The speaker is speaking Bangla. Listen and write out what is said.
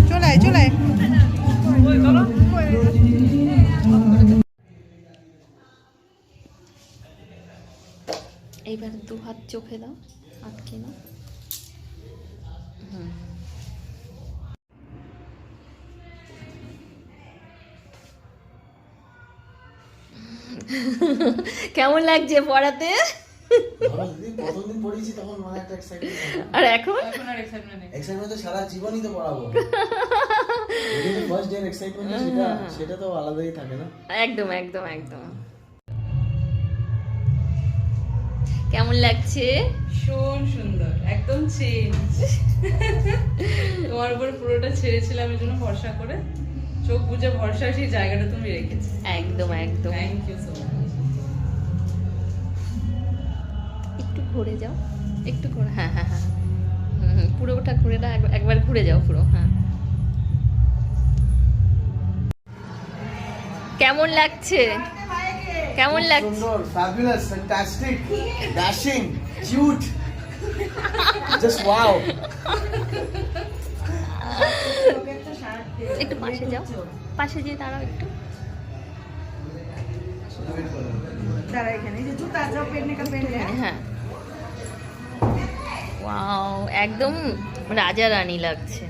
চলে আয়, চলে আয়। এইবার 2 হাত চোখে দাও, আটকে নাও। কেমন লাগছে পড়াতে? প্রথমদিন পড়িয়েছি তখন মনে একটা এক্সাইটমেন্ট, আর এখন আর এক্সাইটমেন্ট নেই। এক্সাইটমেন্ট তো সারা জীবনই তো পড়াবো। ফার্স্ট ডে এক্সাইটমেন্ট সেটা তো আলাদাই থাকে না। একদম একদম একদম। কেমন লাগছে? ভীষণ সুন্দর, একদম চেঞ্জ। তোমার উপর পুরোটা ছেড়েছিলাম এই জন্য ভরসা করে, চোখ বুজে ভরসা, সেই জায়গাটা তুমি রেখেছো। একদম একদম। Thank you so much. একটু ঘুরে যাও, একটু ঘুরে, হ্যাঁ হ্যাঁ হ্যাঁ, পুরোটা ঘুরে দাও, একবার ঘুরে যাও পুরো। হ্যাঁ, কেমন লাগছে? কেমন লাগছে? সুন্দর, fabulous, fantastic, dashing, cute, just wow. একটু পাশে যাও, পাশে যেয়ে দাঁড়াও একটু। হ্যাঁ, ওয়াও, একদম রাজা রানী লাগছে।